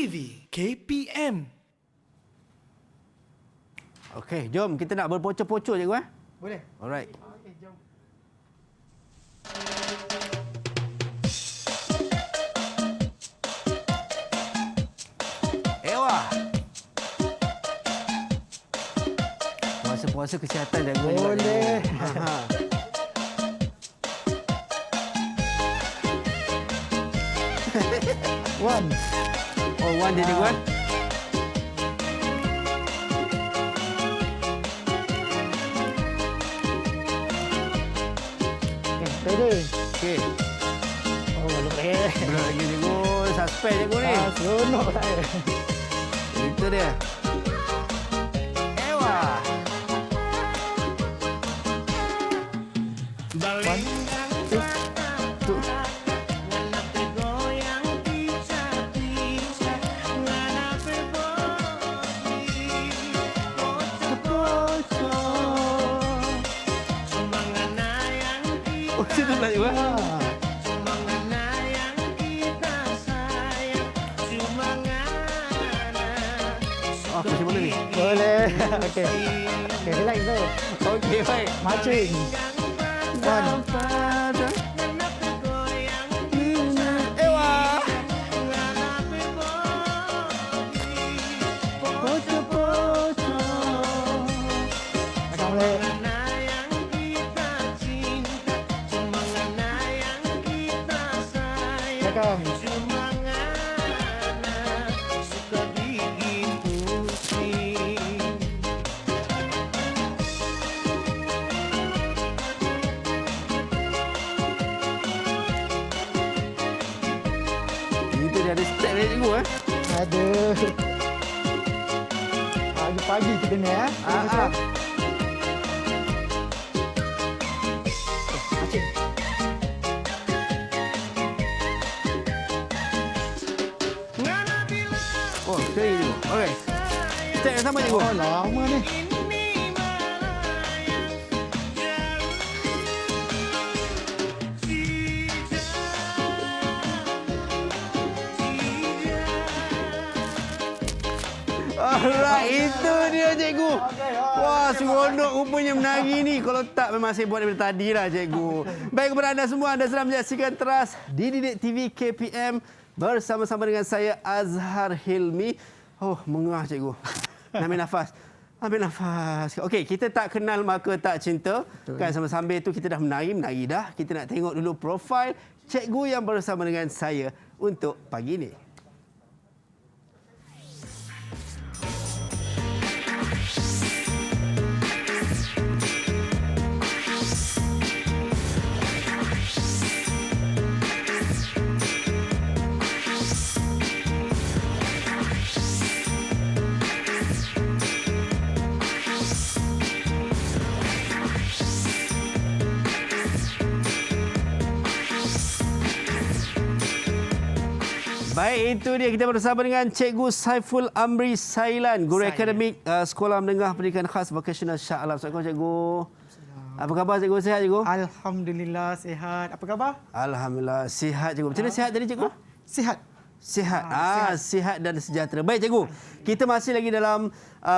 TV KPM. Okey, jom kita nak berpocok-pocok cikgu Boleh. Alright. Okey, jom. Ewa. Puasa-puasa kesihatan jaga juga, Boleh. cikgu. Ha. One. Oh, one dia cikgu Ready. Okey. Oh, boleh. Belum lagi cikgu. Suspend cikgu ni. Seronok saya. Itu dia. Ewa. One. Two. Oh, situ pula cikgu Oh, macam mana ni? Boleh. Okey. Okey, relax tu. Okey, baik. Marching. One. Ewa. Akan boleh. Belakang. Itu dia ada step dia cikgu Ada. Pagi-pagi kita ni Ah. Marching. Oh, sekali cikgu. Okey. Step yang sama cikgu. Oh, lama ni. Alright, itu dia cikgu. Wah, seronok rupanya menari ni. Kalau tak memang saya buat daripada tadi lah cikgu. Baik kepada anda semua, anda sedang menyaksikan teras di Didik TV KPM bersama-sama dengan saya Azhar Hilmi. Oh, mengah cikgu. Ambil nafas. Ambil nafas. Okey, kita tak kenal maka tak cinta. Betul. Kan sambil-sambil tu kita dah menari dah. Kita nak tengok dulu profil cikgu yang bersama dengan saya untuk pagi ini. Baik, itu dia kita bersama dengan Cikgu Saiful Amri Sailan, Guru Akademik Sekolah Menengah Pendidikan Khas Vocational Shah Alam. Assalamualaikum cikgu. Apa khabar cikgu? Sihat cikgu? Alhamdulillah sihat. Apa khabar? Alhamdulillah sihat cikgu. Macam mana sihat tadi cikgu? Sihat. Sihat. Sihat dan sejahtera. Baik cikgu, kita masih lagi dalam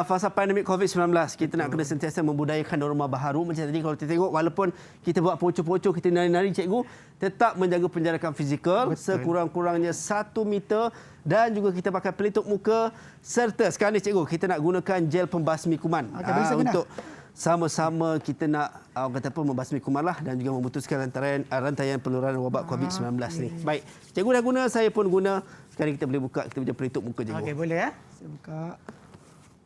fasa pandemik COVID-19. Kita nak kena sentiasa membudayakan norma baharu. Macam tadi kalau kita tengok, walaupun kita buat pocok-pocok, kita nari-nari cikgu, tetap menjaga penjarakan fizikal sekurang-kurangnya 1 meter dan juga kita pakai pelitup muka serta sekarang ni cikgu, kita nak gunakan gel pembasmi kuman untuk sama-sama kita nak orang kata apa membasmi kuman lah dan juga memutuskan rantaian penularan wabak COVID-19 ni. Baik, cikgu dah guna, saya pun guna. Sekarang kita boleh buka kita punya pelitup muka cikgu. Okey, boleh ya. Saya buka.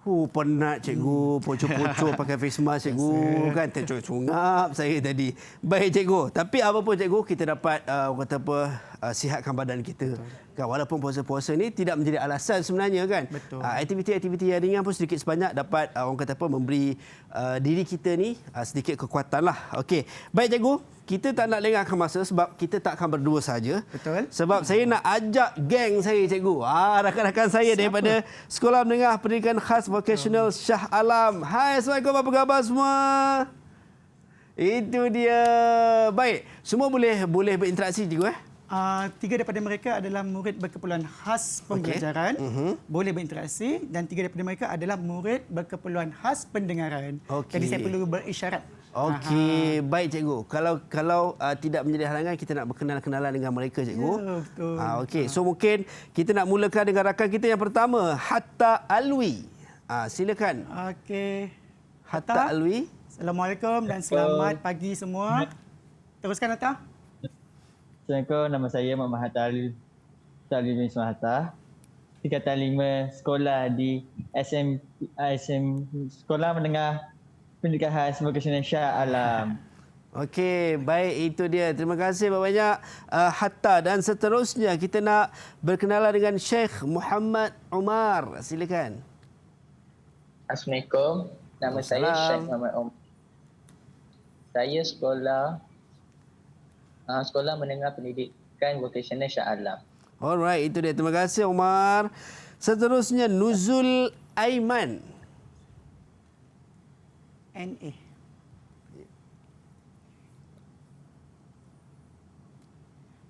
Penat cikgu, pocok-pocok pakai face mask cikgu, kan tercungap saya tadi. Baik cikgu, tapi apa pun cikgu, kita dapat orang kata apa, sihatkan badan kita. Kan, walaupun puasa-puasa ni tidak menjadi alasan sebenarnya kan. Aktiviti-aktiviti yang ringan pun sedikit sebanyak dapat orang kata apa memberi diri kita ni sedikit kekuatan lah. Okey, baik cikgu, kita tak nak lengahkan masa sebab kita tak akan berdua saja. Betul. Sebab saya nak ajak geng saya cikgu. Rakan-rakan saya daripada Sekolah Menengah Pendidikan Khas Vocational Shah Alam. Hai, Assalamualaikum, apa khabar semua? Itu dia. Baik, semua boleh berinteraksi cikgu Tiga daripada mereka adalah murid berkeperluan khas pembelajaran, boleh berinteraksi, dan tiga daripada mereka adalah murid berkeperluan khas pendengaran. Jadi saya perlu berisyarat. Okey, baik cikgu. Kalau tidak menjadi halangan, kita nak berkenal-kenalan dengan mereka cikgu. Ya, betul. Okey, so mungkin kita nak mulakan dengan rakan kita yang pertama, Hatta Alwi. Silakan. Okey. Hatta Alwi. Assalamualaikum dan selamat pagi semua. Teruskan Hatta. Assalamualaikum, nama saya Muhammad Hatta Ali bin Ismail Hatta. Tingkatan 5 sekolah di SM Sekolah Menengah Pendidikan Khas Vocasional Shah Alam. Okey, baik, itu dia. Terima kasih banyak Hatta, dan seterusnya kita nak berkenalan dengan Sheikh Muhammad Umar. Silakan. Assalamualaikum. Nama saya Sheikh Muhammad Umar. Saya Sekolah Menengah Pendidikan Vocasional Shah Alam. Alright, itu dia. Terima kasih Umar. Seterusnya Nuzul Aiman. NA.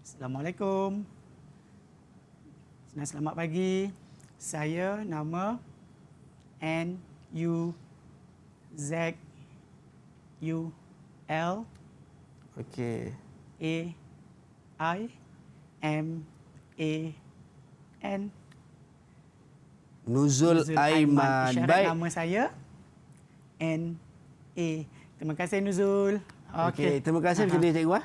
Assalamualaikum. Selamat pagi. Saya nama NUZUL Okey. AIMAN. Nuzul Aiman. Isyarat Baik. nama saya NA. Terima kasih Nuzul. Okey, terima kasih macam ni cikgu.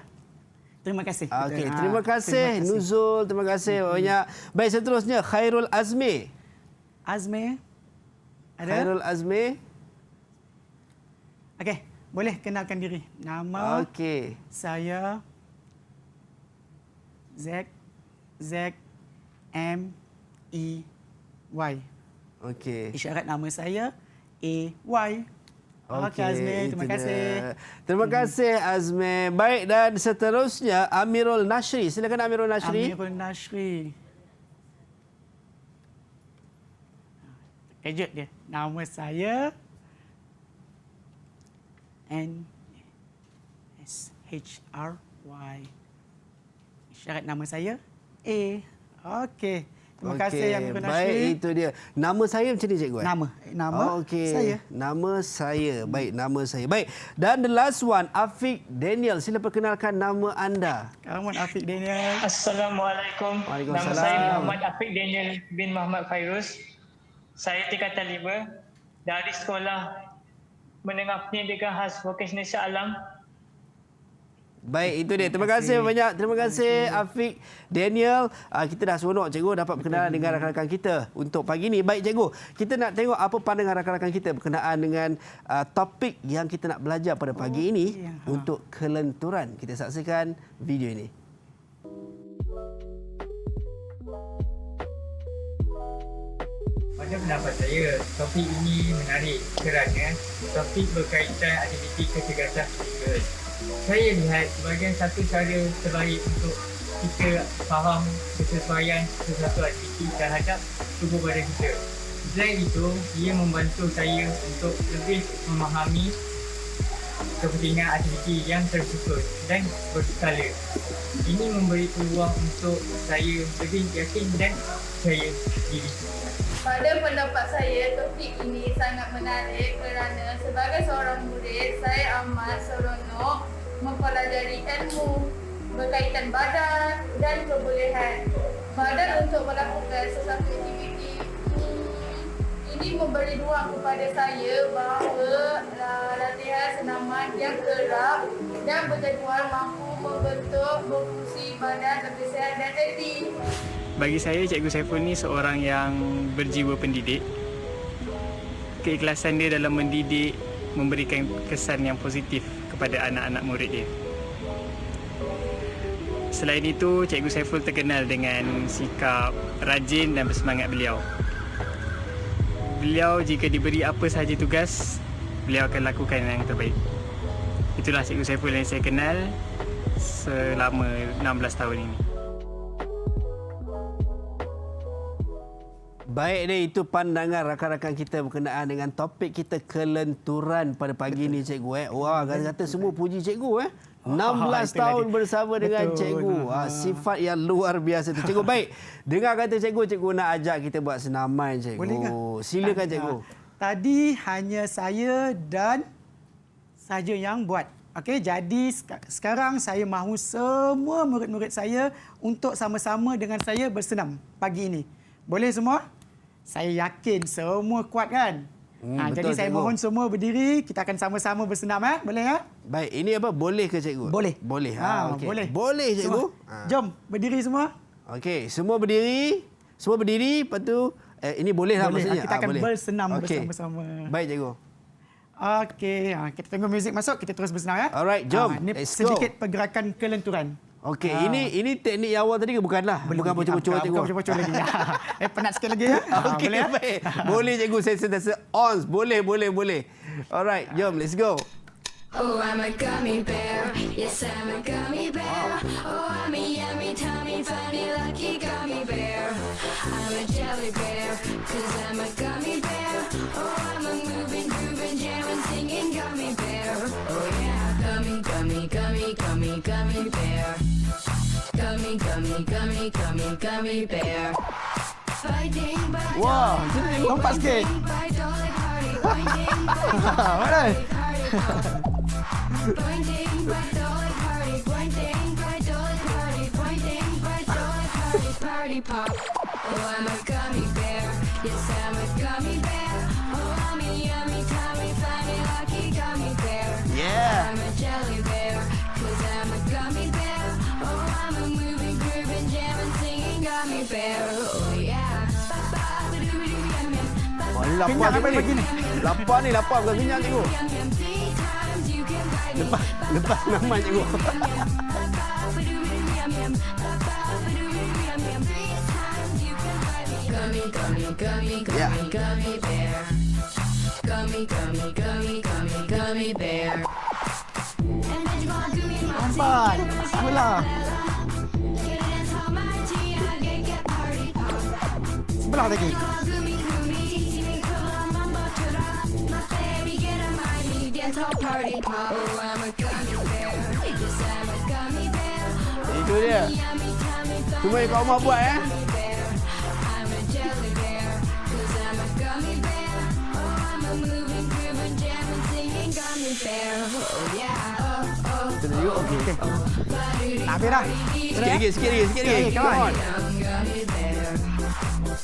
Terima kasih. Okey, terima kasih Nuzul. Terima kasih banyak. Baik, seterusnya Khairul Azmi. Azmi. Ada? Khairul Azmi. Okey, boleh kenalkan diri. Nama saya ZMEY. Okey. Isyarat nama saya AY. Okey Azmi, terima kasih. Terima kasih Azmi. Baik, dan seterusnya Amirul Nashri. Silakan Amirul Nashri. Amirul Nashri. Kejut dia. Nama saya NSHRY. Isyarat nama saya A. Okey. Terima kasih Amirul Nashri. Baik, itu dia. Nama saya macam ni cikgu? Nama saya. Nama saya. Baik, nama saya. Baik. Dan the last one, Afiq Daniel. Sila perkenalkan nama anda. Come on, Afiq Daniel. Assalamualaikum. Waalaikumsalam. Nama saya Muhammad Afiq Daniel bin Muhammad Fairuz. Saya tingkatan 5 dari Sekolah Menengah Pendidikan Khas Vocasional Shah Alam. Baik, itu dia. Terima kasih banyak. Terima kasih Afiq Daniel. Kita dah seronok cikgu dapat berkenalan dengan rakan-rakan kita untuk pagi ini. Baik cikgu, kita nak tengok apa pandangan rakan-rakan kita berkenaan dengan topik yang kita nak belajar pada pagi ini untuk kelenturan. Kita saksikan video ini. Pada pendapat saya, topik ini menarik kerana topik berkaitan aktiviti kecergasan fizikal. Saya lihat sebagai satu cara terbaik untuk kita faham kesesuaian sesuatu aktiviti terhadap tubuh badan kita. Selain itu, ia membantu saya untuk lebih memahami kepentingan aktiviti yang tersusun dan berskala. Ini memberi peluang untuk saya lebih yakin dan percaya diri. Pada pendapat saya, topik ini sangat menarik kerana sebagai seorang murid, saya amat seronok mempelajari ilmu berkaitan badan dan kebolehan badan untuk melakukan sesuatu aktiviti. Ini memberi ruang kepada saya bahawa latihan senaman yang kerap dan berjadual mampu membentuk fungsi badan lebih sihat dan healthy. Bagi saya, Cikgu Saiful ni seorang yang berjiwa pendidik. Keikhlasan dia dalam mendidik memberikan kesan yang positif kepada anak-anak murid dia. Selain itu, Cikgu Saiful terkenal dengan sikap rajin dan bersemangat beliau. Beliau jika diberi apa sahaja tugas, beliau akan lakukan yang terbaik. Itulah Cikgu Saiful yang saya kenal selama 16 tahun ini. Baik deh, itu pandangan rakan-rakan kita berkenaan dengan topik kita kelenturan pada pagi ini cikgu. Wah, kata semua puji cikgu. 16 tahun bersama dengan Betul. cikgu. Sifat yang luar biasa tu. Cikgu, baik. Dengar kata cikgu nak ajak kita buat senaman, cikgu. Boleh ke? Silakan, cikgu. Tadi hanya saya dan saja yang buat. Okey, jadi sekarang saya mahu semua murid-murid saya untuk sama-sama dengan saya bersenam pagi ini. Boleh semua? Saya yakin semua kuat kan? Jadi betul, saya cikgu. mohon semua berdiri, kita akan sama-sama bersenam. Boleh ya? Baik, ini apa? Boleh ke, cikgu? Boleh. Boleh. Okey. Boleh. Boleh, cikgu. Semua. Jom, berdiri semua. Okey, semua berdiri. Semua berdiri, lepas tu ini boleh lah Boleh. maksudnya. Kita akan Boleh. bersenam Okey. bersama-sama. Baik, cikgu. Okey, kita tunggu muzik masuk, kita terus bersenam ya. Alright, jom. Ini Let's go. sedikit pergerakan kelenturan. Okey, ini teknik yang awal tadi ke bukanlah? Bukan bocor-bocor, cikgu. Bukan bocor lagi. Penat sikit lagi ya. Okey, Boleh ya? baik. Boleh, cikgu. Saya sentiasa on. Boleh. Alright, jom. Let's go. Oh, I'm a gummy bear. Yes, I'm a gummy bear. Oh, I'm a yummy, tummy, funny, lucky gummy bear. I'm a jelly bear, 'cause I'm a gummy bear. Oh, I'm a moving, grooving, jamming, singing gummy bear. Oh, yeah, gummy, gummy, gummy, gummy, gummy bear. Gummy, gummy, gummy, gummy, gummy bear. Fighting by Wah, dolly sini party, lompat sikit. fighting by dolly party, fighting by dolly Mana? party, party. Pointing by dolly party, pointing by dolly party, pointing by dolly party, party pop. Oh, I'm a gummy bear. Yes, I'm a gummy bear. Oh, I'm a yummy, tummy, funny, lucky gummy bear. Yeah. I'm a jelly bear, 'cause I'm a gummy bear. Oh, I'm a moving, grooving, jamming, singing gummy bear. Oh, yeah. Oh, ini lapar Kenyang ni. apa pagi ni? Lapar bukan kenyang, cikgu. Lepas nama, cikgu. Gummy, gummy, gummy, Yeah. gummy, gummy bear. Gummy, gummy, gummy, gummy, gummy bear. And then you gonna do me my Lompat. Mula. Sebelah lagi. Party pop. Oh, I'm a gummy bear. Yes, I'm a gummy bear. Itu dia. Yummy, tummy, Cuma kat rumah buat gummy bear. I'm a jelly bear, 'cause I'm a gummy bear. Oh, I'm a moving, grooving, jamming, singing gummy bear. Oh, yeah. Oh, oh. Cikgu, okey. Tak habis dah. Sikit lagi. Come on. Gummy bear.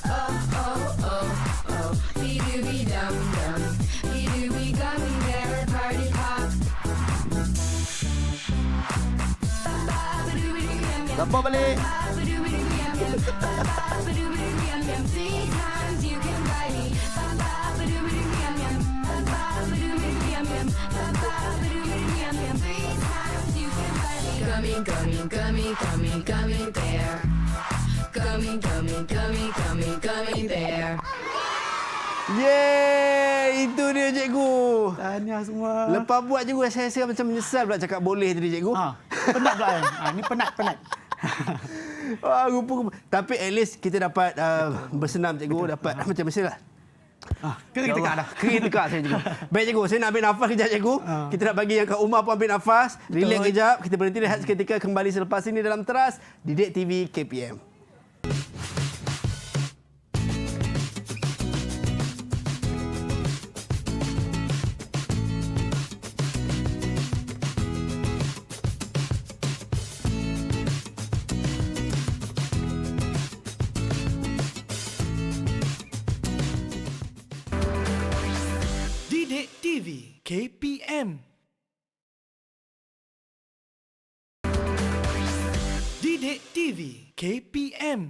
Oh, oh, oh, oh. Be-doo-be-dum-dum. Be-doo-be gummy bear. Party pop. Lapar balik. Gummy, gummy, gummy, gummy, gummy bear. Gummy, gummy, gummy, gummy, gummy bear. Yeay, itu dia, cikgu. Tahniah semua. Lepas buat, cikgu, saya rasa macam menyesal pula cakap boleh tadi, cikgu. Penat pula kan? Ni penat. Rupa-rupa. Tapi at least kita dapat bersenam, cikgu. Dapat macam biasalah. Kering tekak dah. Kering tekak saya, cikgu. Baik, cikgu. Saya nak ambil nafas kejap, cikgu. Kita nak bagi yang kat rumah pun ambil nafas. Relax kejap. Kita berhenti rehat seketika. Kembali selepas ini dalam Teras Didik TV KPM. Didik TV KPM. Didik TV KPM.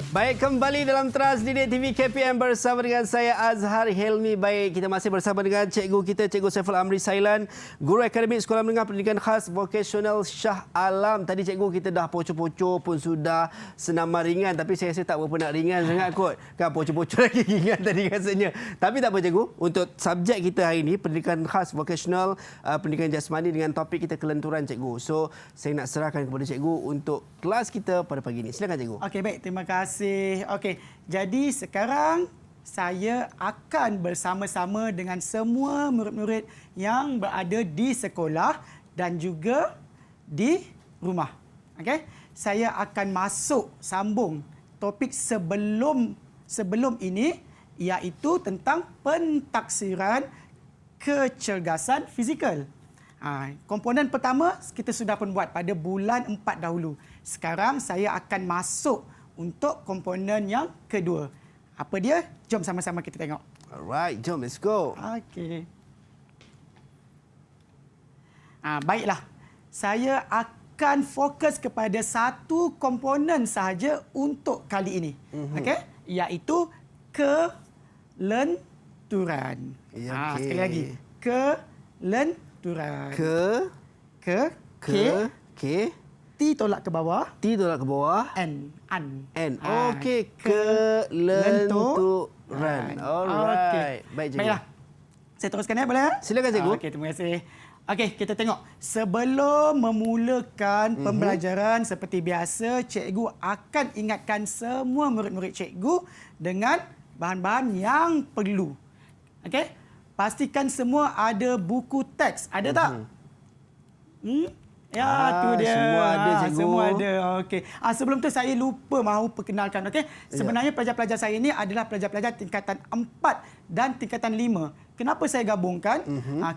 Baik, kembali dalam Trans Didik TV KPM bersama dengan saya Azhar Helmi. Baik, kita masih bersama dengan cikgu kita, Cikgu Saiful Amri Sailan, Guru Akademik Sekolah Menengah Pendidikan Khas Vokasional Shah Alam. Tadi cikgu kita dah pocor-pocor pun sudah senaman ringan, tapi saya rasa tak berapa nak ringan sangat kot. Kan pocor-pocor lagi ringan tadi rasanya. Tapi tak apa cikgu, untuk subjek kita hari ini, Pendidikan Khas Vokasional Pendidikan Jasmani dengan topik kita kelenturan cikgu. So, saya nak serahkan kepada cikgu untuk kelas kita pada pagi ini. Silakan cikgu. Okey, baik. Terima kasih. Okey, jadi sekarang saya akan bersama-sama dengan semua murid-murid yang berada di sekolah dan juga di rumah. Okey, saya akan sambung topik sebelum ini, iaitu tentang pentaksiran kecergasan fizikal. Komponen pertama kita sudah pun buat pada bulan 4 dahulu. Sekarang saya akan masuk untuk komponen yang kedua. Apa dia? Jom sama-sama kita tengok. Alright, jom let's go. Okey. Baiklah. Saya akan fokus kepada satu komponen sahaja untuk kali ini. Okey? Iaitu kelenturan. Sekali lagi. Kelenturan. T tolak ke bawah. T tolak ke bawah. N. Okey, kelenturan. Alright. Baik cikgu. Baiklah. Saya teruskan ya, boleh? Silakan cikgu. Okey, terima kasih. Okey, kita tengok. Sebelum memulakan pembelajaran seperti biasa, cikgu akan ingatkan semua murid-murid cikgu dengan bahan-bahan yang perlu. Okey? Pastikan semua ada buku teks. Ada tak? Ya, tu dia. Semua ada, cikgu. Semua ada. Okey. Sebelum tu saya lupa mahu perkenalkan. Okey. Sebenarnya pelajar-pelajar saya ini adalah pelajar-pelajar tingkatan 4 dan tingkatan 5. Kenapa saya gabungkan?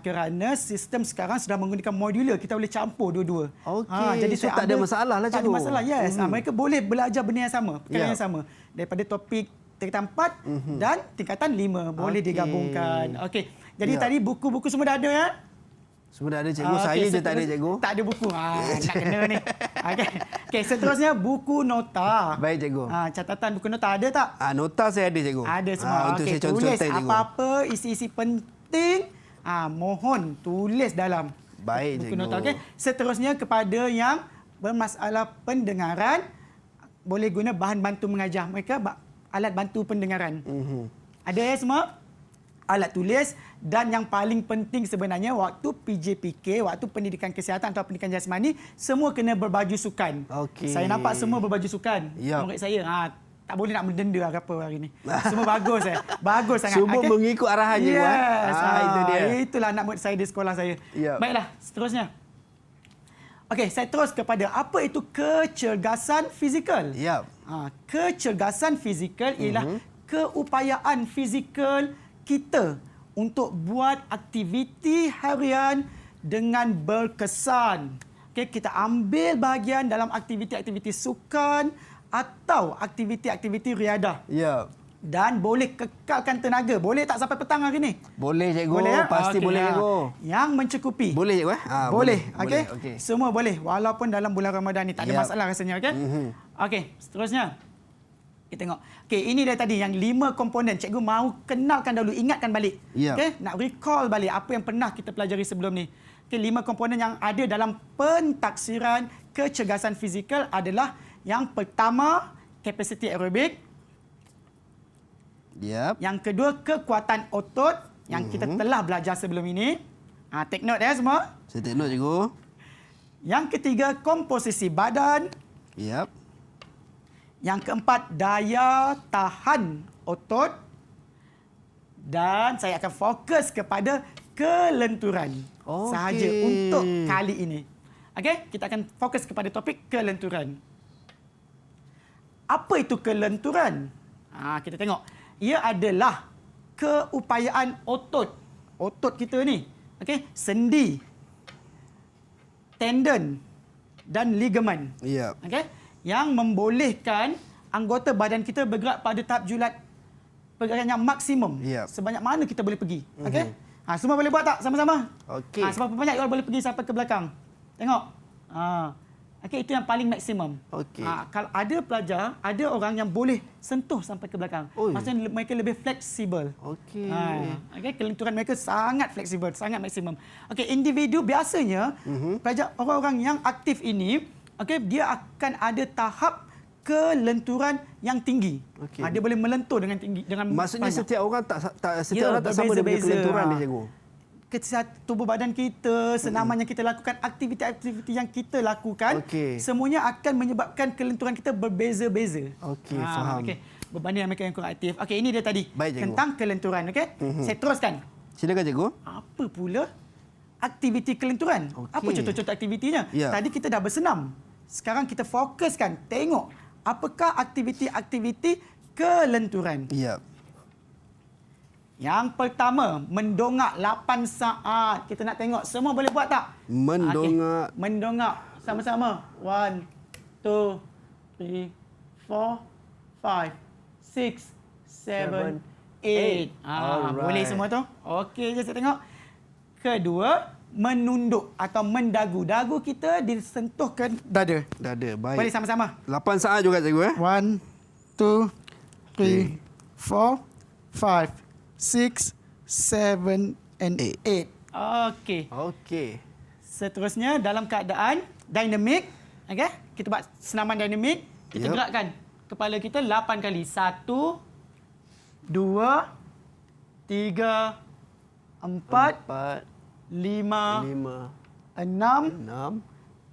Kerana sistem sekarang sudah menggunakan modular. Kita boleh campur dua-dua. Okey. Jadi so tak ada masalah lah, cikgu. Tak ada masalah, yes. Mereka boleh belajar benda yang sama, perkara yang sama. Daripada topik tingkatan 4 dan tingkatan 5. Boleh digabungkan. Okey. Jadi tadi buku-buku semua dah ada ya? Semua dah ada cikgu. Saya je tak ada cikgu. Tak ada buku. Nak kena ni. Okey, seterusnya buku nota. Baik cikgu. Catatan buku nota ada tak? Nota saya ada cikgu. Ada semua. Untuk Okey, saya contoh tulis cikgu. apa-apa isi-isi penting. Mohon tulis dalam baik buku cikgu. nota. Okey. Seterusnya kepada yang bermasalah pendengaran, boleh guna bahan bantu mengajar mereka, alat bantu pendengaran. Ada ya semua? Alat tulis, dan yang paling penting sebenarnya waktu PJPK, waktu pendidikan kesihatan atau pendidikan jasmani, semua kena berbaju sukan. Okey. Saya nampak semua berbaju sukan. Yep. Murid saya tak boleh nak mendenda ke apa hari ni. Semua bagus bagus sangat. Semua mengikut arahan cikgu. Yes. Itu dia. Itulah anak murid saya di sekolah saya. Yep. Baiklah, seterusnya. Okey, saya terus kepada apa itu kecergasan fizikal. Yep. Kecergasan fizikal ialah keupayaan fizikal kita untuk buat aktiviti harian dengan berkesan. Okay, kita ambil bahagian dalam aktiviti-aktiviti sukan atau aktiviti-aktiviti riadah. Ya. Dan boleh kekalkan tenaga. Boleh tak sampai petang hari ni? Boleh cikgu. Boleh ya? Pasti boleh cikgu. Yang mencukupi. Boleh cikgu Boleh. Okey. Okay. Semua boleh walaupun dalam bulan Ramadan ni tak ada masalah rasanya, okey? Okey, seterusnya. Kita tengok. Okey, ini dari tadi yang 5 komponen. Cikgu mahu kenalkan dahulu, ingatkan balik. Yeah. Okey, nak recall balik apa yang pernah kita pelajari sebelum ni. Okey, 5 komponen yang ada dalam pentaksiran kecergasan fizikal adalah yang pertama, kapasiti aerobik. Yep. Yang kedua, kekuatan otot yang kita telah belajar sebelum ini. Take note ya semua. Saya take note cikgu. Yang ketiga, komposisi badan. Yep. Yang keempat, daya tahan otot. Dan saya akan fokus kepada kelenturan sahaja untuk kali ini. Okey, kita akan fokus kepada topik kelenturan. Apa itu kelenturan? Kita tengok. Ia adalah keupayaan otot. Otot kita ni, okey, sendi, tendon dan ligamen. Yep. Okey, yang membolehkan anggota badan kita bergerak pada tahap julat pergerakan yang maksimum. Yep. Sebanyak mana kita boleh pergi. Okey? Semua boleh buat tak sama-sama? Okey. Sebab banyak orang boleh pergi sampai ke belakang. Tengok. Okey, itu yang paling maksimum. Okey. Kalau ada pelajar, ada orang yang boleh sentuh sampai ke belakang. Oi. Maksudnya mereka lebih fleksibel. Okey. Okey, kelenturan mereka sangat fleksibel, sangat maksimum. Okey, individu biasanya pelajar orang-orang yang aktif ini, okey, dia akan ada tahap kelenturan yang tinggi. Okey. Dia boleh melentur dengan tinggi dengan Maksudnya banyak. setiap orang setiap orang tak sama dia punya berbeza-beza. kelenturan dia, cikgu. Kesihatan tubuh badan kita, senaman yang kita lakukan, aktiviti-aktiviti yang kita lakukan, semuanya akan menyebabkan kelenturan kita berbeza-beza. Okey, faham. Okey, berbanding dengan mereka yang kurang aktif. Okey, ini dia tadi. Baik, cikgu. Tentang kelenturan, okey? Saya teruskan. Silakan, cikgu. Apa pula aktiviti kelenturan? Okey. Apa contoh-contoh aktivitinya? Ya. Tadi kita dah bersenam. Sekarang kita fokuskan, tengok apakah aktiviti-aktiviti kelenturan. Ya. Yang pertama, mendongak 8 saat. Kita nak tengok semua boleh buat tak? Mendongak. Okay. Mendongak sama-sama. 1, 2, 3, 4, 5, 6, 7, 8. Boleh semua tu? Okey, je saya tengok. Kedua, menunduk atau mendagu. Dagu kita disentuhkan dada. Dada, baik. Boleh sama-sama. 8 saat juga, cikgu. 1, 2, 3, 4, 5, 6, 7 and 8. Okey. Okey. Seterusnya dalam keadaan dinamik, okey? Kita buat senaman dinamik, kita gerakkan kepala kita 8 kali. 1 2 3 4 5 6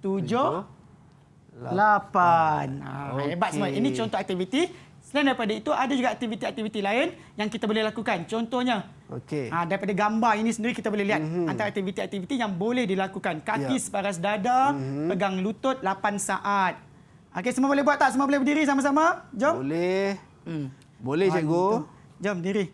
7 8. Hebat semua. Ini contoh aktiviti. Selain daripada itu, ada juga aktiviti-aktiviti lain yang kita boleh lakukan. Contohnya, daripada gambar ini sendiri kita boleh lihat antara aktiviti-aktiviti yang boleh dilakukan. Kaki separas dada, pegang lutut 8 saat. Okey, semua boleh buat tak? Semua boleh berdiri sama-sama? Jom. Boleh. Boleh, cikgu. Jom, diri.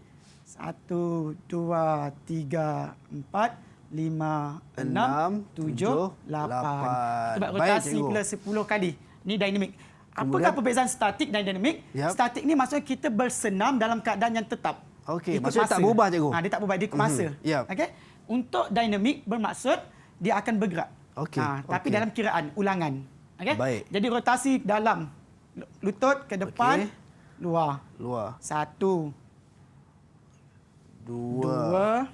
1, 2, 3, 4, 5, 6, 7, 8. Kita buat rotasi pula 10 kali. Ini dinamik. Apakah perbezaan statik dan dinamik? Statik ni maksudnya kita bersenam dalam keadaan yang tetap. Okey, maksudnya tak berubah, cikgu. Dia tak berubah, dia ikut masa. Okey. Untuk dinamik bermaksud dia akan bergerak. Okey. Tapi dalam kiraan ulangan. Okey. Baik. Jadi rotasi dalam lutut ke depan, luar. 1 2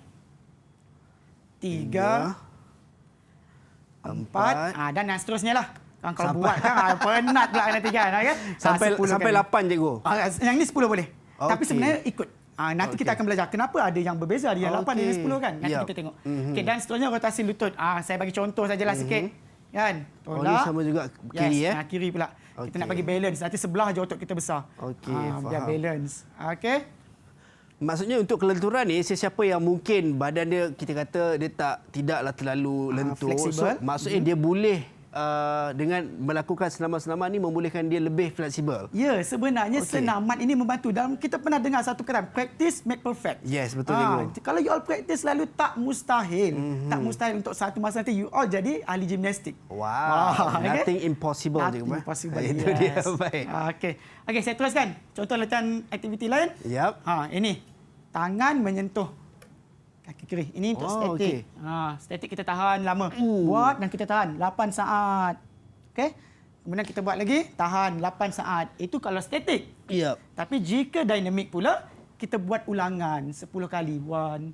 3 4 dan yang seterusnya lah. Kalau buat kan penat pula nanti kan. Sampai 8, cikgu. Yang ni 10 boleh. Tapi sebenarnya ikut. Nanti kita akan belajar kenapa ada yang berbeza, ada yang 8 ada yang 10 kan. Nanti kita tengok. Okey, dan seterusnya rotasi lutut. Saya bagi contoh sajalah sikit. Kan? Tolak. Ini sama juga kiri kiri pula. Kita nak bagi balance. Nanti sebelah je otot kita besar. Okey, biar faham. balance. Okey. Maksudnya untuk kelenturan ni, sesiapa yang mungkin badan dia kita kata dia tidaklah terlalu lentur. Fleksibel. Maksudnya dia boleh dengan melakukan senaman-senaman ni membolehkan dia lebih fleksibel. Ya, sebenarnya senaman ini membantu. Dalam kita pernah dengar satu kata, practice make perfect. Yes, betul, cikgu. Kalau you all practice selalu tak mustahil. Tak mustahil untuk satu masa nanti you all jadi ahli gimnastik. Wow. Nothing impossible, cikgu. Nothing impossible. Itu dia. Baik. Okey, saya teruskan. Contoh latihan aktiviti lain. Yap. Ini. Tangan menyentuh kaki kiri. Ini untuk statik. okey. Statik kita tahan lama. Buat dan kita tahan 8 saat. Okey. Kemudian kita buat lagi, tahan 8 saat. Itu kalau statik. Yep. Tapi jika dinamik pula, kita buat ulangan 10 kali. 1.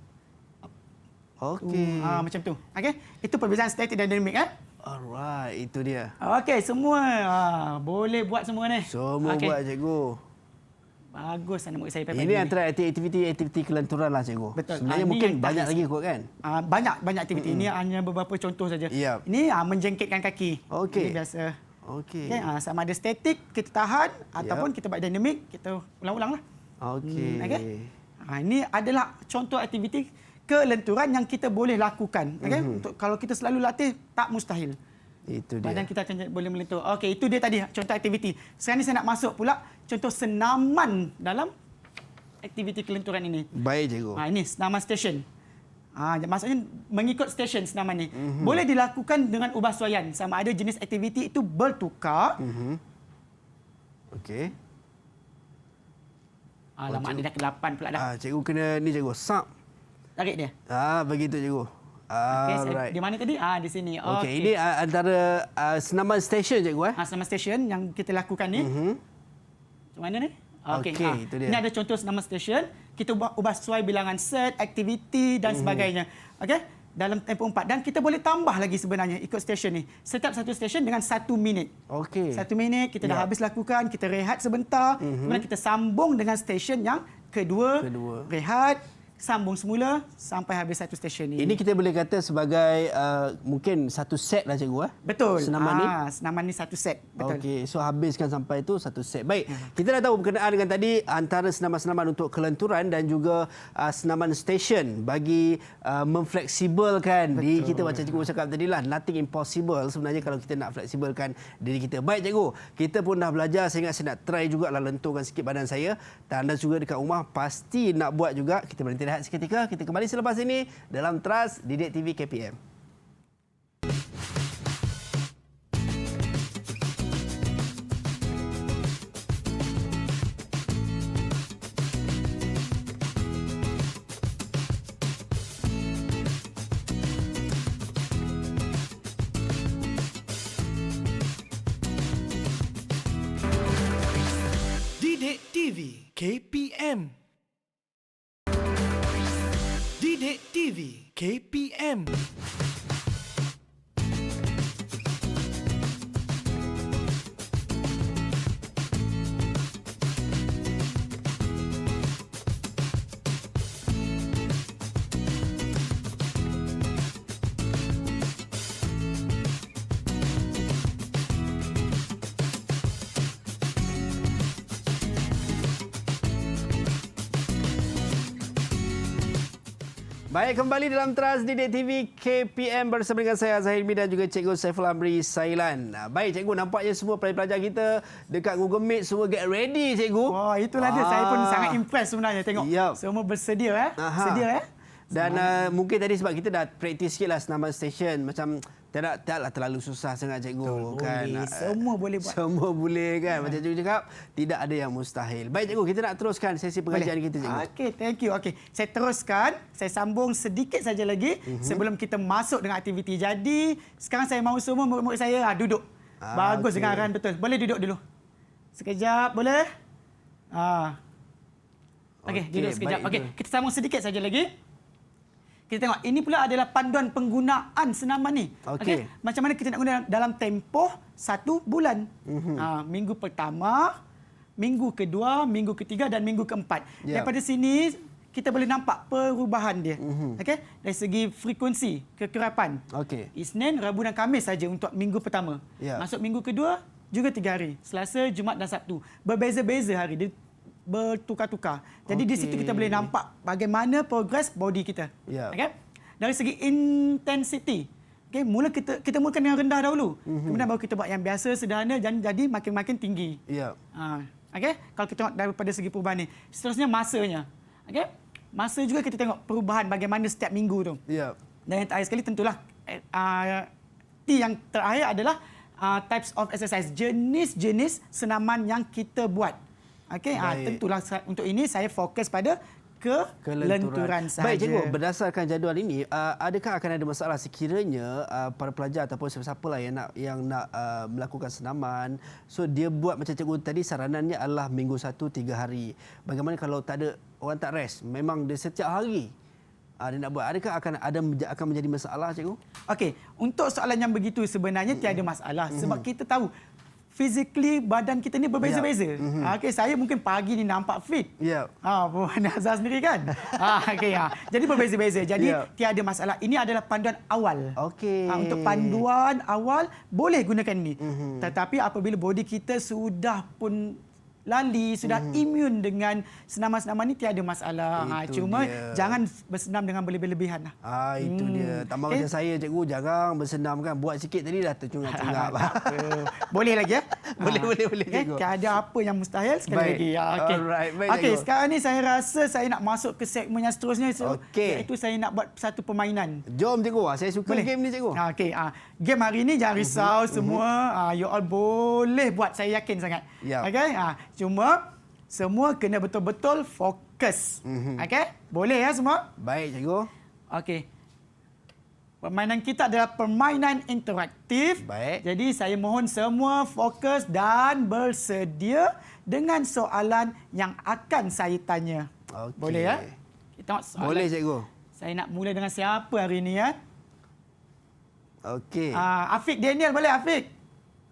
Okey. Macam tu. Okey. Itu perbezaan statik dan dinamik kan? Alright, itu dia. Okey, semua boleh buat semua ni. Semua buat, cikgu. Bagus anak murid saya Ini antara aktiviti kelenturan lah, cikgu. Betul. Sebenarnya mungkin banyak lagi kot kan? Banyak aktiviti. Ini hanya beberapa contoh saja. Yep. Ini menjengkitkan kaki. Okey. Ini biasa. Okey. Sama ada statik, kita tahan ataupun kita buat dinamik, kita ulang-ulang lah. Okey. Ini adalah contoh aktiviti kelenturan yang kita boleh lakukan. Untuk kalau kita selalu latih, tak mustahil. Itu dia. Badan kita akan boleh melentur. Okey, itu dia tadi contoh aktiviti. Sekarang ni saya nak masuk pula contoh senaman dalam aktiviti kelenturan ini. Baik, cikgu. Ini senaman stesen. Maksudnya mengikut stesen senaman ni. Boleh dilakukan dengan ubah suaian. Sama ada jenis aktiviti itu bertukar. Okey. Alamak, dia dah ke-8 pula dah. Cikgu kena ni, cikgu. Sap. Tarik dia. Begitu, cikgu. Alright. Di mana tadi? Di sini. Okey, ini antara senaman stesen cikgu senaman stesen yang kita lakukan ni. Macam mana ni? Okey, itu dia. Ini ada contoh senaman stesen. Kita ubah sesuai bilangan set, aktiviti dan sebagainya. Okey? Dalam tempoh 4. Dan kita boleh tambah lagi sebenarnya ikut stesen ni. Setiap satu stesen dengan 1 minit. Okey. 1 minit kita dah habis lakukan, kita rehat sebentar. Kemudian kita sambung dengan stesen yang kedua. Rehat, sambung semula sampai habis satu stesen ni. Ini kita boleh kata sebagai mungkin satu set lah cikgu Betul. Senaman ni. Senaman ni satu set. Betul. Okey, so habiskan sampai tu satu set. Baik, kita dah tahu berkenaan dengan tadi antara senaman-senaman untuk kelenturan dan juga senaman stesen bagi memfleksibelkan diri kita macam cikgu cakap tadi lah, nothing impossible sebenarnya kalau kita nak fleksibelkan diri kita. Baik cikgu, kita pun dah belajar, saya ingat saya nak try jugalah lenturkan sikit badan saya dan anda juga dekat rumah pasti nak buat juga. Kita berhenti rehat seketika. Kita kembali selepas ini dalam Trust Didik TV KPM. Didik TV KPM. Didik TV KPM. Baik, kembali dalam Trust Didik TV KPM bersama dengan saya Azhar Hilmi dan juga Cikgu Saiful Amri Sailan. Baik Cikgu, nampaknya semua pelajar-pelajar kita dekat Google Meet semua get ready Cikgu. Wah, itulah dia. Saya pun sangat impress sebenarnya tengok. Semua bersedia Sedia Dan mungkin tadi sebab kita dah praktis sikitlah senaman stesen macam tidaklah terlalu susah sangat cikgu. Kan? Semua boleh buat. Semua boleh kan. Macam cikgu cakap, tidak ada yang mustahil. Baik cikgu, kita nak teruskan sesi pengajian kita cikgu. Okey, thank you. Okey, saya teruskan. Saya sambung sedikit saja lagi sebelum kita masuk dengan aktiviti. Jadi, sekarang saya mahu semua murid-murid saya duduk. Bagus dengan arahan betul. Boleh duduk dulu. Sekejap, boleh? Okey, duduk sekejap. Okey, kita sambung sedikit saja lagi. Kita tengok, ini pula adalah panduan penggunaan senaman ni. Okey. Macam mana kita nak guna dalam tempoh 1 bulan. Minggu pertama, minggu kedua, minggu ketiga dan minggu keempat. Daripada sini, kita boleh nampak perubahan dia. Okey, dari segi frekuensi, kekerapan. Isnin, Rabu dan Khamis saja untuk minggu pertama. Masuk minggu kedua, juga 3 hari. Selasa, Jumaat dan Sabtu. Berbeza-beza hari. Dia bertukar-tukar. Jadi di situ kita boleh nampak bagaimana progres body kita. Okey. Dari segi intensity, okey, kita mulakan yang rendah dahulu. Kemudian baru kita buat yang biasa, sederhana dan jadi makin tinggi. Okey. Kalau kita tengok daripada segi perubahan ni, seterusnya masanya. Okey. Masa juga kita tengok perubahan bagaimana setiap minggu tu. Dan yang terakhir sekali tentulah T yang terakhir adalah types of exercise, jenis-jenis senaman yang kita buat. Okey, tentulah untuk ini saya fokus pada kelenturan sahaja. Baik cikgu, berdasarkan jadual ini, adakah akan ada masalah sekiranya para pelajar ataupun siapa-siapa lah yang nak melakukan senaman, so dia buat macam cikgu tadi saranannya adalah minggu 1 3 hari. Bagaimana kalau tak ada orang tak rest, memang dia setiap hari dia nak buat, adakah akan menjadi masalah cikgu? Okey, untuk soalan yang begitu sebenarnya tiada masalah sebab kita tahu physically badan kita ni berbeza-beza. Okey, saya mungkin pagi ni nampak fit. Puan Azhar sendiri kan. Okey, jadi berbeza-beza. Jadi tiada masalah. Ini adalah panduan awal. Untuk panduan awal boleh gunakan ini. Tetapi apabila body kita sudah pun lali, sudah imun dengan senaman-senaman ni tiada masalah. Cuma jangan bersenam dengan berlebih-lebihan. Itu dia. Tambah macam saya cikgu, jangan bersenam kan. Buat sikit tadi dah tercungap-cungap. Boleh lagi Boleh cikgu. Tiada apa yang mustahil sekali lagi. Okey, sekarang ni saya rasa saya nak masuk ke segmen yang seterusnya. Iaitu saya nak buat satu permainan. Jom cikgu, saya suka game ni cikgu. Okey, game hari ni jangan risau semua. You all boleh buat, saya yakin sangat. Okey, cuma semua kena betul-betul fokus. Okey? Boleh ya semua? Baik cikgu. Okey. Permainan kita adalah permainan interaktif. Baik. Jadi saya mohon semua fokus dan bersedia dengan soalan yang akan saya tanya. Okey. Boleh ya? Kita tengok soalan. Boleh, cikgu. Saya nak mula dengan siapa hari ini ya? Okey. Afiq Daniel boleh Afiq?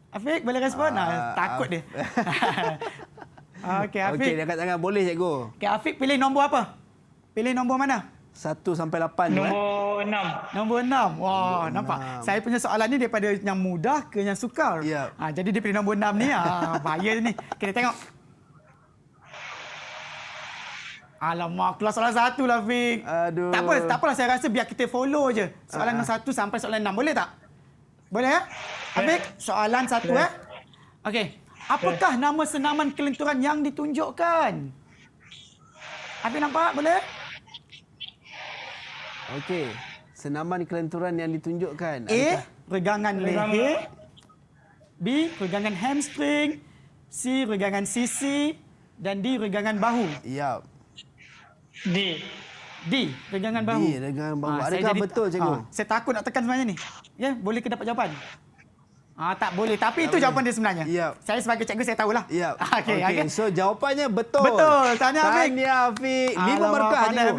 Afiq boleh respon? Takut dia. Okey Afiq. Okey, dia kat tangan. Boleh, cikgu. Okey Afiq pilih nombor apa? Pilih nombor mana? 1 sampai 8 tu. Nombor 6. Nombor 6. Wah, nampak. Saya punya soalan ni daripada yang mudah ke yang sukar. Ya. Jadi dia pilih nombor 6 ni. Bahaya ni. Kita tengok. Alamak, keluar soalan 1 lah, Fik. Aduh. Tak apalah. Saya rasa biar kita follow je. Soalan 1 sampai soalan 6. Boleh tak? Boleh ya? Afiq, soalan 1 ya. Okey. Apakah nama senaman kelenturan yang ditunjukkan? Afiq nampak? Boleh? Okey. Senaman kelenturan yang ditunjukkan. A. Regangan leher. B. Regangan hamstring. C. Regangan sisi. Dan D. Regangan bahu. Ya. D. D. Regangan bahu. D. Regangan bahu. Saya Adakah betul, cikgu? Saya takut nak tekan sebenarnya ni. Ya, boleh ke dapat jawapan? Tak boleh. Tapi itu jawapan dia sebenarnya. Ya. Saya sebagai cikgu, saya tahulah. Ya. Okey. So, jawapannya betul. Betul. Tahniah, Afiq. Tahniah, Afiq. 5 markah, cikgu.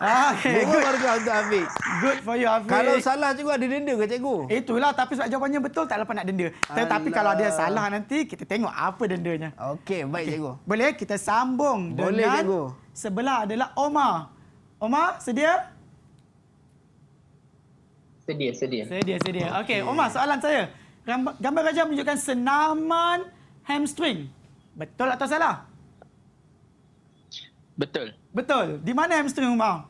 Okey. 5 markah untuk Afiq. Good for you, Afiq. Kalau salah, cikgu ada denda ke, cikgu? Itulah, tapi sebab jawapannya betul, tak lepas nak denda. Tetapi kalau dia salah nanti, kita tengok apa dendanya. Okey, baik, cikgu. Boleh kita sambung Boleh, dengan cikgu. sebelah adalah Omar. Omar, sedia? Sedia. Sedia. Okey, Omar, soalan saya. Gambar gajah menunjukkan senaman hamstring. Betul atau salah? Betul. Betul. Di mana hamstring, Omar?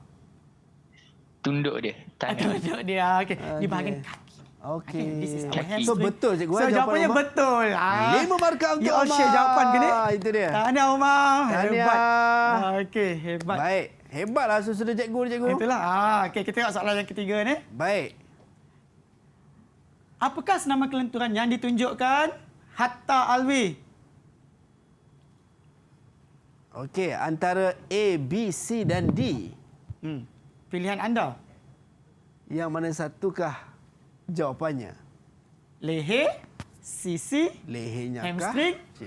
Tunduk dia. Tangan. Tunjuk dia. Okey. Di bahagian kaki. Okey. This is our So, hamstring. betul, cikgu. So, jawapannya betul. 5 markah untuk you Omar. all share jawapan ke ni? Itu dia. Tahniah, Omar. Tahniah. Hebat. Okey, hebat. Baik. Hebatlah sudah cikgu ni, cikgu. Itulah. Okey, kita tengok soalan yang ketiga ni. Baik. Apakah senaman kelenturan yang ditunjukkan? Hatta Alwi. Okey, antara A, B, C dan D. Pilihan anda. Yang mana satukah jawapannya? Leher, sisi, Lehernya hamstring, kah? C.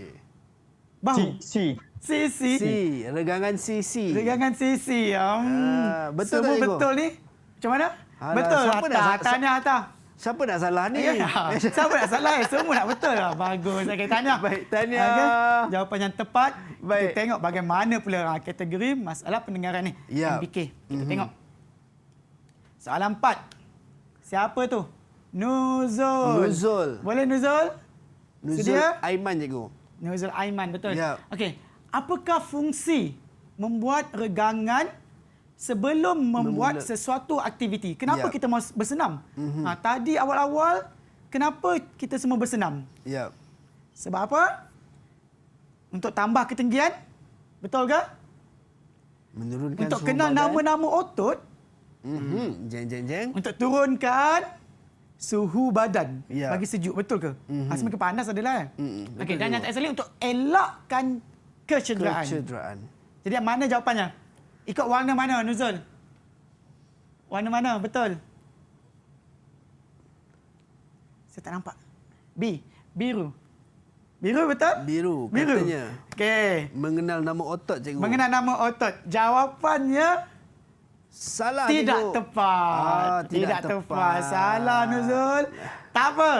bahu. C. Sisi. C. Regangan sisi. Regangan sisi. Betul semua tak, cikgu? betul ni? Macam mana? Alah, betul. siapa Tahniah, Hatta. Siapa nak salah ni? Ya, siapa nak salah? Semua nak betul. Bagus. Okay, tahniah. Baik, tahniah. Okay. Jawapan yang tepat. Baik. Kita tengok bagaimana pula kategori masalah pendengaran ni. Ya. MBK. Kita tengok. Soalan 4. Siapa tu? Nuzul. Boleh Nuzul? Nuzul Sedia? Aiman, cikgu. Nuzul Aiman, betul. Ya. Okey. Apakah fungsi membuat regangan sebelum membuat sesuatu aktiviti? Kenapa Ya. kita mau bersenam? Tadi awal-awal, kenapa kita semua bersenam? Ya. Sebab apa? Untuk tambah ketinggian? Betul ke? Menurunkan Untuk suhu kenal badan. nama-nama otot? Jeng. Untuk turunkan suhu badan Ya. bagi sejuk, betul ke? Semakin panas adalah. Okey, dan yang cikgu. tak sekali untuk elakkan kecederaan. Kecederaan. Jadi mana jawapannya? Ikut warna mana, Nuzul? Warna mana? Betul. Saya tak nampak. B. Biru. Biru betul? Biru, katanya. Okey. Mengenal nama otot, cikgu. Mengenal nama otot. Jawapannya salah, tidak cikgu. tepat. Tidak tepat. Salah, Nuzul. Tak apa.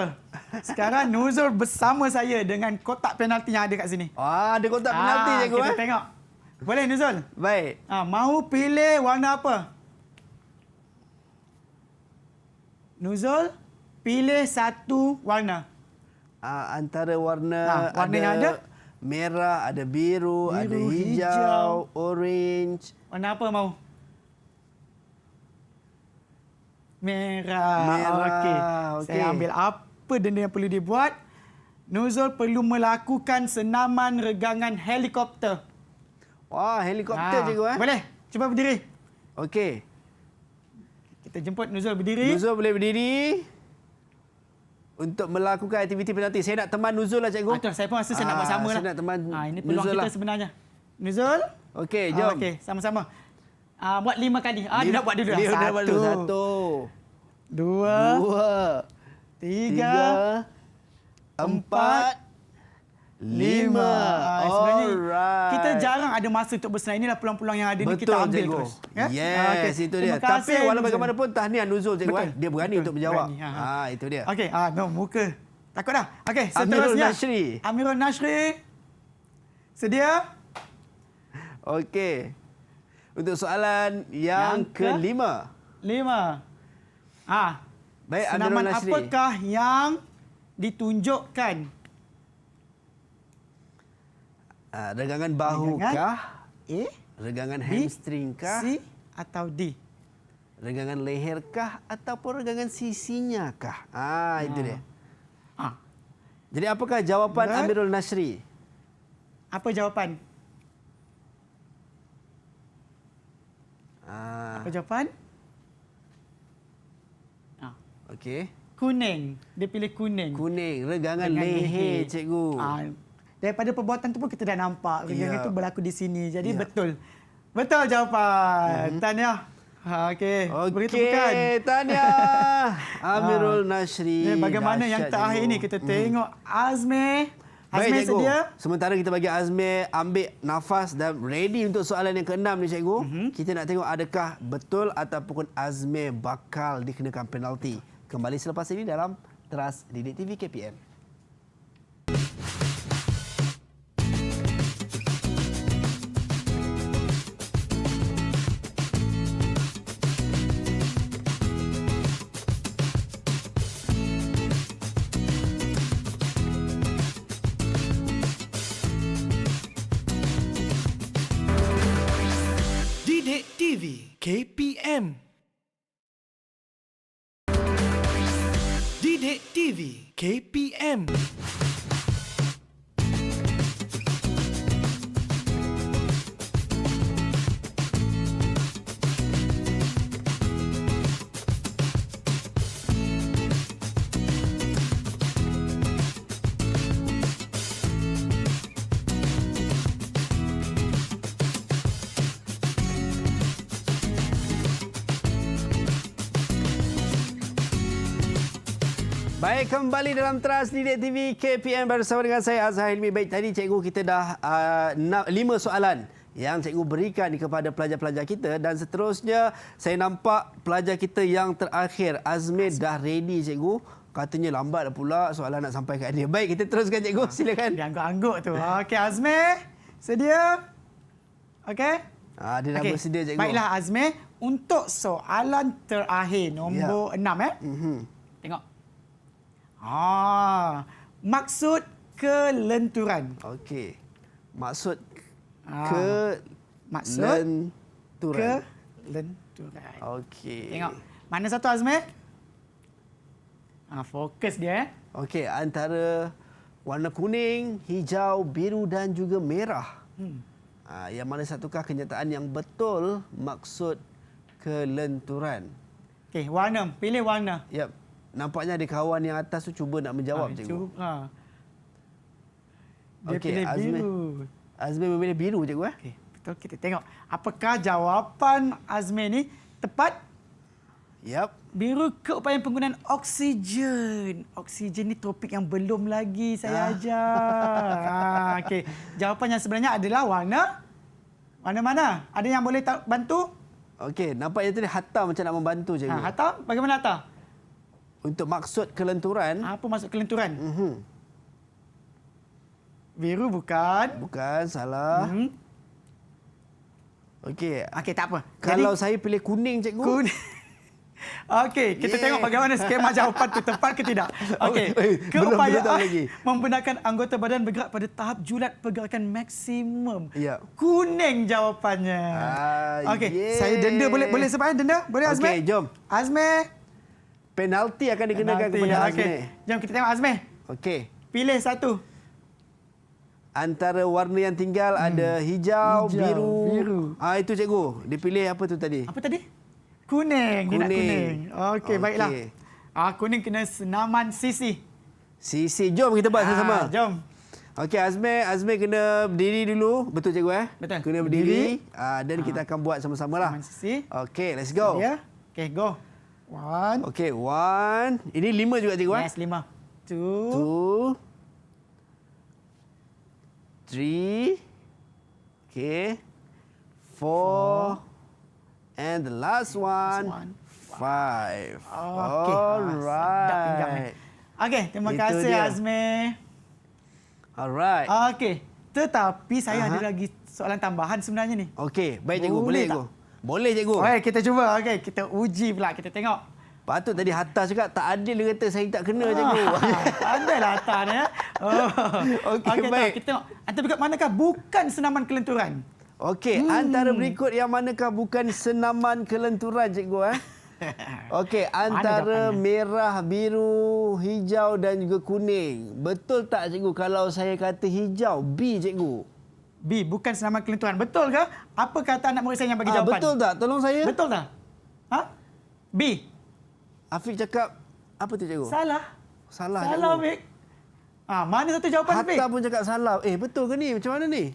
Sekarang Nuzul bersama saya dengan kotak penalti yang ada kat sini. Ada kotak penalti, cikgu. Kita tengok. Boleh, Nuzul? Baik. Mau pilih warna apa? Nuzul, pilih satu warna. Antara warna, warna yang ada? Merah, ada biru, ada Biru, hijau, orange. Warna apa mau? Merah. Okey. Saya ambil apa benda yang perlu dibuat. Nuzul perlu melakukan senaman regangan helikopter. Wah, helikopter, cikgu. Boleh. Cuba berdiri. Okey. Kita jemput Nuzul berdiri. Nuzul boleh berdiri untuk melakukan aktiviti penalti. Saya nak teman Nuzul lah, cikgu. Saya pun rasa saya nak buat sama lah. Saya nak teman Ini peluang Nuzul kita lah. sebenarnya. Nuzul. Okey, jom. Okey, sama-sama. Buat 5 kali. Dia nak buat dulu. Dia nak buat dulu. 1. 2, 3, 4, 5. Sebenarnya Alright. kita jarang ada masa untuk bersenam. Inilah peluang-peluang yang ada ni Betul, kita ambil cikgu. terus. Ya? Yes, itu dia. Terima kasih, Tapi walau Nuzul. bagaimanapun tahniah Nuzul, cikgu. Betul. Dia berani Betul. untuk menjawab. Berani, Itu dia. Okey, no, muka. Takut dah. Okey, Amirul seterusnya. Nashri. Amirul Nashri. Sedia? Okey. Untuk soalan yang kelima. 5. Baik, Amirul Senaman Nashri. apakah yang ditunjukkan? Regangan bahu kah? A, Regangan B, hamstring kah? C atau D? Regangan leher kah? Ataupun regangan sisinya kah? Itu dia. Jadi apakah jawapan Amirul Nashri? Apa jawapan? Apa jawapan? Okey. Kuning. Dia pilih kuning. Kuning. Regangan leher, cikgu. Daripada perbuatan tu pun kita dah nampak regangan Ya. itu berlaku di sini. Jadi Ya. betul. Betul jawapan. Tahniah. Okey. Beri tepukan. Tahniah. Amirul Nashri. Bagaimana yang Dahsyat, terakhir cikgu. ini kita tengok Azmi. Baik, Azmi cikgu. sedia? Sementara kita bagi Azmi ambil nafas dan ready untuk soalan yang ke-6 ni, cikgu. Kita nak tengok adakah betul ataupun Azmi bakal dikenakan penalti. Kembali selepas ini dalam Teras Didik TV KPM. Didik TV KPM. Didik TV KPM. Baik, kembali dalam Teras Didik TV KPM bersama dengan saya Azhar Hilmi. Baik, tadi cikgu kita dah 5 soalan yang cikgu berikan kepada pelajar-pelajar kita dan seterusnya saya nampak pelajar kita yang terakhir Azmi dah ready, cikgu. Katanya lambat dah pula soalan nak sampai kat dia. Baik, kita teruskan, cikgu. Silakan. Dia angguk-angguk tu. Okey, Azmi. Sedia? Okey? Dia dah bersedia, cikgu. Baiklah, Azmi. Untuk soalan terakhir, nombor 6. Tengok. Maksud kelenturan. Okey. Maksud Maksud kelenturan. kelenturan. Okey. Tengok. Mana satu, Azmi? Fokus dia. Okey, antara warna kuning, hijau, biru dan juga merah. Yang mana satukah kenyataan yang betul maksud kelenturan? Okey, warna. Pilih warna. Yap. Nampaknya ada kawan yang atas tu cuba nak menjawab, cikgu. Dia Okey, pilih Azmi. biru. Azmi memilih biru, cikgu. Okey, betul. Kita tengok. Apakah jawapan Azmi ni tepat? Yap. Biru keupayaan penggunaan oksigen. Oksigen ni topik yang belum lagi saya ajar. Okey, jawapan yang sebenarnya adalah warna mana? Ada yang boleh bantu? Okey, nampaknya tadi Hatta macam nak membantu, cikgu. Hatta, bagaimana Hatta? Untuk maksud kelenturan. Apa maksud kelenturan? Biru bukan? Bukan, salah. Okey. Okey, tak apa. Kalau saya pilih kuning, cikgu. Kuning. Okey, kita tengok bagaimana skema jawapan itu tepat ke tidak. Okey. Belum tahu Keupayaan lagi. membenarkan anggota badan bergerak pada tahap julat pergerakan maksimum. Ya. Kuning jawapannya. Okey, saya denda boleh sebab denda? Boleh, Azmi? Okey, jom. Azmi. Penalti akan dikenakan kepada Azmi. Okey. Jom kita tengok Azmi. Okey. Pilih satu. Antara warna yang tinggal ada hijau, biru. Itu, cikgu. Dipilih apa tu tadi? Apa tadi? Kuning. Dia nak kuning. Okey, baiklah. Kuning kena senaman sisi. Sisi. Jom kita buat sama-sama. Jom. Okey, Azmi kena berdiri dulu. Betul, cikgu? Betul. Kena berdiri. Dan kita akan buat sama-sama lah. Senaman sisi. Okey, let's go. Ya. Okey, go. One. Okey, 1. Ini 5 juga cikgu. Yes, 5. 2. 2. 3. Okey. 4. And the last one. 5. Okey. Sedap pinggang ni. Alright. Okey, terima Itu kasih dia. Azmi. Alright. Okey, tetapi saya ada lagi soalan tambahan sebenarnya ni. Okey, baik cikgu. Boleh Boleh tak? cikgu? Boleh cikgu. Okey, kita cuba. Okey, kita uji pula. Kita tengok. Patut tadi Hatta cakap tak adil dia kata saya tak kena cikgu. Pandailah Hatta ni ya. Oh. Okey, baik. Kita tengok. Antara berikut manakah bukan senaman kelenturan? Okey, antara berikut yang manakah bukan senaman kelenturan cikgu? Okey, antara jawapannya? merah, biru, hijau dan juga kuning. Betul tak cikgu kalau saya kata hijau? B cikgu. B, bukan senaman kelenturan. Betul ke? Apa kata anak murid saya yang bagi jawapan? Betul tak? Tolong saya. Betul tak? Ha? B. Afiq cakap apa tu cikgu? Salah. Salah Salah, cikgu. Vic. Mana satu jawapan, Vic? Hatta pun cakap salah. Betul ke ni? Macam mana ni?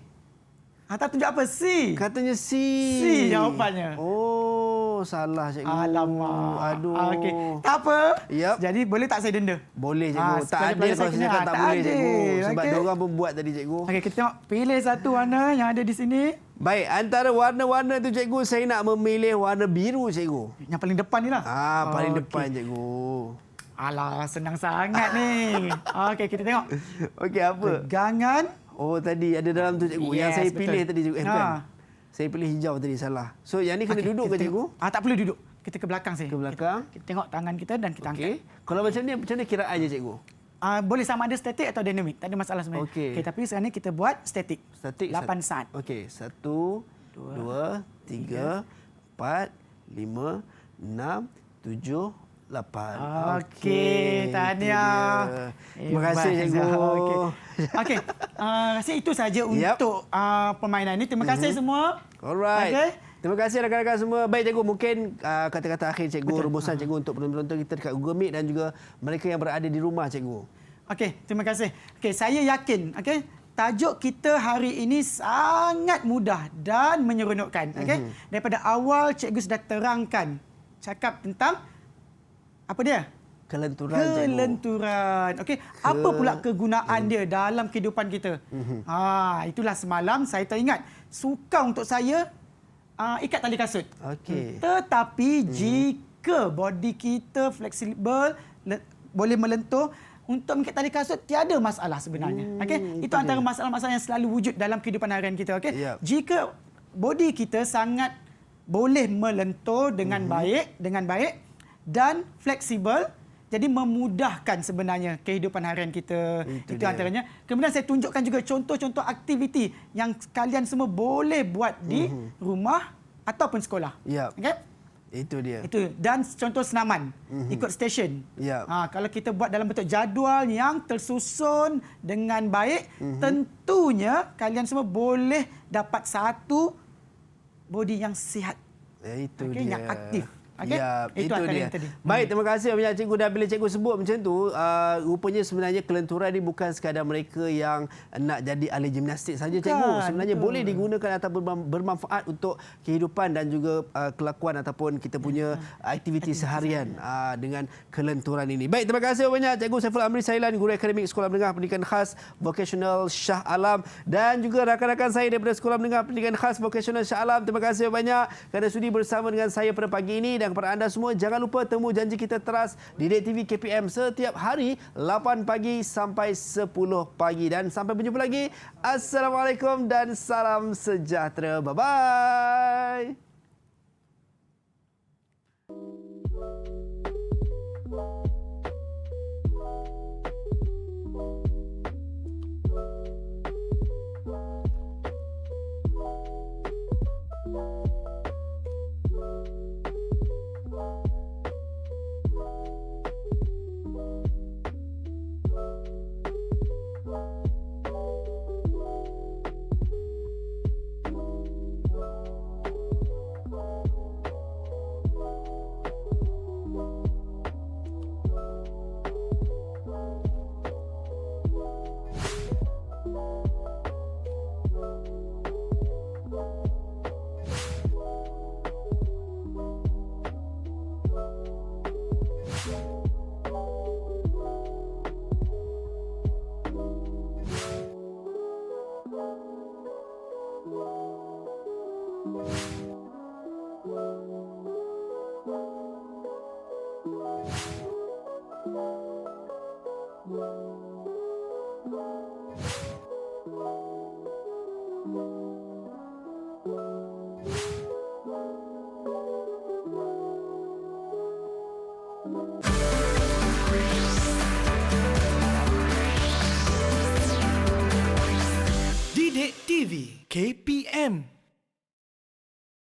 Hatta tunjuk apa? C. Katanya C. C jawapannya. Oh, salah cikgu. Alamak. Aduh. Okey. Tak apa. Yep. Jadi boleh tak saya denda? Boleh cikgu. Tak sekali adil pelajar kalau saya saya kena. cakap tak boleh cikgu. Sebab Okey. diorang pun buat tadi cikgu. Okey, kita tengok. Pilih satu warna yang ada di sini. Baik, antara warna-warna tu cikgu, saya nak memilih warna biru cikgu. Yang paling depan ni lah. Paling Okey. depan cikgu. Alah, senang sangat ni. Okey, kita tengok. Okey, apa? Pegangan. Oh, tadi ada dalam tu cikgu. Yang Yes, saya betul. pilih tadi cikgu. Bukan. Ha. Saya pilih hijau tadi, salah. So, yang ni kena Okey, duduk kita ke cikgu? tengok. Tak perlu duduk. Kita ke belakang saja. Ke belakang. Kita tengok tangan kita dan kita angkat. Okey. Kalau macam ni kiraan je cikgu? Boleh sama ada statik atau dinamik. Tak ada masalah sebenarnya. Okey. Tapi sekarang ni kita buat statik. Statik. 8 saat. Okey. 1, 2, 3, 4, 5, 6, 7, 8. Okey, tahniah. Terima kasih cikgu. Okey. Okey. Rasa itu saja untuk permainan ini. Terima kasih semua. Alright. Okey. Terima kasih rakan-rakan semua. Baik cikgu, mungkin kata-kata akhir cikgu, rumusan cikgu untuk penonton kita dekat Google Meet dan juga mereka yang berada di rumah cikgu. Okey, terima kasih. Okey, saya yakin, okey, tajuk kita hari ini sangat mudah dan menyeronokkan, okey. Daripada awal cikgu sudah terangkan cakap tentang apa dia? Kelenturan cikgu. Kelenturan. Okey, apa pula kegunaan dia dalam kehidupan kita? Itulah semalam saya teringat sukar untuk saya ikat tali kasut. Okey. Tetapi jika body kita fleksibel, boleh melentur, untuk mengikat tali kasut tiada masalah sebenarnya. Okey, itu antara masalah-masalah yang selalu wujud dalam kehidupan harian kita, okey. Yep. Jika body kita sangat boleh melentur dengan baik dan fleksibel, jadi memudahkan sebenarnya kehidupan harian kita. Itu antaranya. Kemudian saya tunjukkan juga contoh-contoh aktiviti yang kalian semua boleh buat di rumah ataupun sekolah. Yep. Okey? Itu dia. Itu, dan contoh senaman ikut stesen. Yep. Kalau kita buat dalam bentuk jadual yang tersusun dengan baik, tentunya kalian semua boleh dapat satu body yang sihat. Itu Okey, dia. yang aktif. Okey? Ya, itu antara dia. yang tadi. Baik, terima kasih banyak cikgu. Dan bila cikgu sebut macam tu, rupanya sebenarnya kelenturan ni bukan sekadar mereka yang nak jadi ahli gimnastik saja cikgu. Sebenarnya boleh digunakan atau bermanfaat untuk kehidupan dan juga kelakuan ataupun kita punya aktiviti seharian dengan kelenturan ini. Baik, terima kasih banyak cikgu Saiful Amri Sailan, Guru Akademik Sekolah Menengah Pendidikan Khas Vocational Shah Alam, dan juga rakan-rakan saya daripada Sekolah Menengah Pendidikan Khas Vocational Shah Alam. Terima kasih banyak kerana sudi bersama dengan saya pada pagi ini. Dan kepada anda semua, jangan lupa temu janji kita teras di Dek TV KPM setiap hari 8 pagi sampai 10 pagi. Dan sampai berjumpa lagi. Assalamualaikum dan salam sejahtera. Bye-bye. Didik TV KPM